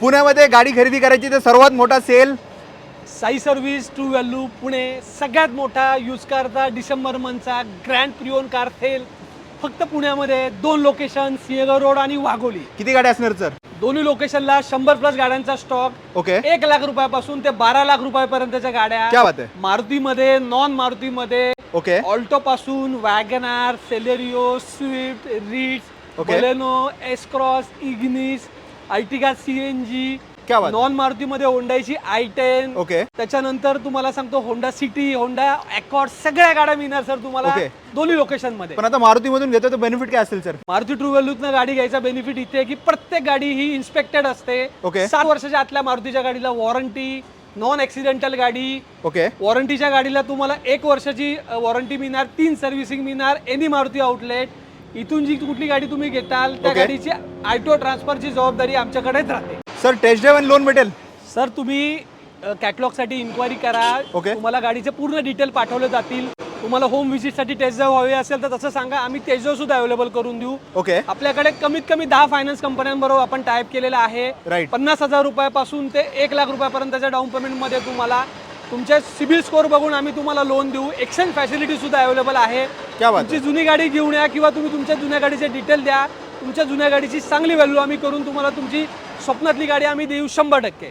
पुण्यामध्ये गाडी खरेदी करायची तर सर्वात मोठा sale Sai service true value Pune सगळ्यात मोठा यूज कारचा डिसेंबर मंथचा ग्रँड प्रिओन कार सेल फक्त पुण्यामध्ये 2 लोकेशन सिंहगड रोड आणि वाघोली. किती गाड्या असणार सर? दोन्ही लोकेशनला 100+ गाड्यांचा स्टॉक. ओके. 1 लाख रुपयापासून ते 12 लाख रुपयापर्यंतच्या गाड्या. क्या बात आहे. मारुतीमध्ये नॉन मारुतीमध्ये ओके. ऑल्टो पासून WagonR, Celerio, Swift, Ritz, okay. Baleno, S Cross, Ignis, Ertiga CNG. क्या बात. नॉन मारुतीमध्ये होंडाची i10. ओके. त्याच्यानंतर तुम्हाला सांगतो होंडा सिटी, होंडा अकॉर्ड सगळ्या गाड्या मिळणार सर तुम्हाला ओके. दोन्ही लोकेशन मध्ये. पण आता मारुतीमधून घेतो तर बेनिफिट काय असेल सर? मारुती ट्रू व्हॅल्यूतनं गाडी घ्यायचा बेनिफिट इथे आहे की प्रत्येक गाडी ही इन्स्पेक्टेड असते. ओके. 7 वर्षाच्या आतल्या मारुतीच्या गाडीला वॉरंटी, नॉन ऍक्सिडेंटल गाडी. ओके. वॉरंटीच्या गाडीला तुम्हाला 1 वर्षाची वॉरंटी मिळणार, 3 सर्व्हिसिंग मिळणार एनी मारुती आउटलेट. इथून जी कुठली गाडी तुम्ही घेताल त्या ओके. गाडीची आयटो ट्रान्सफरची जबाबदारी आमच्याकडेच राहते. सर टेस्ट ड्राइव्ह आणि लोन भेटेल? सर तुम्ही कॅटलॉगसाठी इन्क्वायरी करा. ओके. तुम्हाला गाडीचे पूर्ण डिटेल पाठवले जातील. तुम्हाला होम व्हिजिटसाठी टेस्ट ड्राइव्ह हवे असेल तर तसं सांगा, आम्ही टेस्ट ड्राइव्ह सुद्धा अवेलेबल करून देऊ. ओके. आपल्याकडे कमीत कमी 10 फायनान्स कंपन्यांबरोबर आपण टाईप केलेला आहे. राईट. 50,000 रुपयापासून ते 1 लाख रुपयापर्यंतच्या डाऊन पेमेंटमध्ये तुम्हाला तुमचे सिबिल स्कोअर बघून आम्ही तुम्हाला लोन देऊ. एक्सचेंज फॅसिलिटी सुद्धा अवेलेबल आहे. क्या बात तुमची जुनी गाडी घेऊन या किंवा तुम्ही तुमच्या जुन्या गाडीचे डिटेल द्या. तुमच्या जुन्या गाडीची चांगली व्हॅल्यू आम्ही करून तुम्हाला तुमची स्वप्नातली गाडी आम्ही देऊ 100%.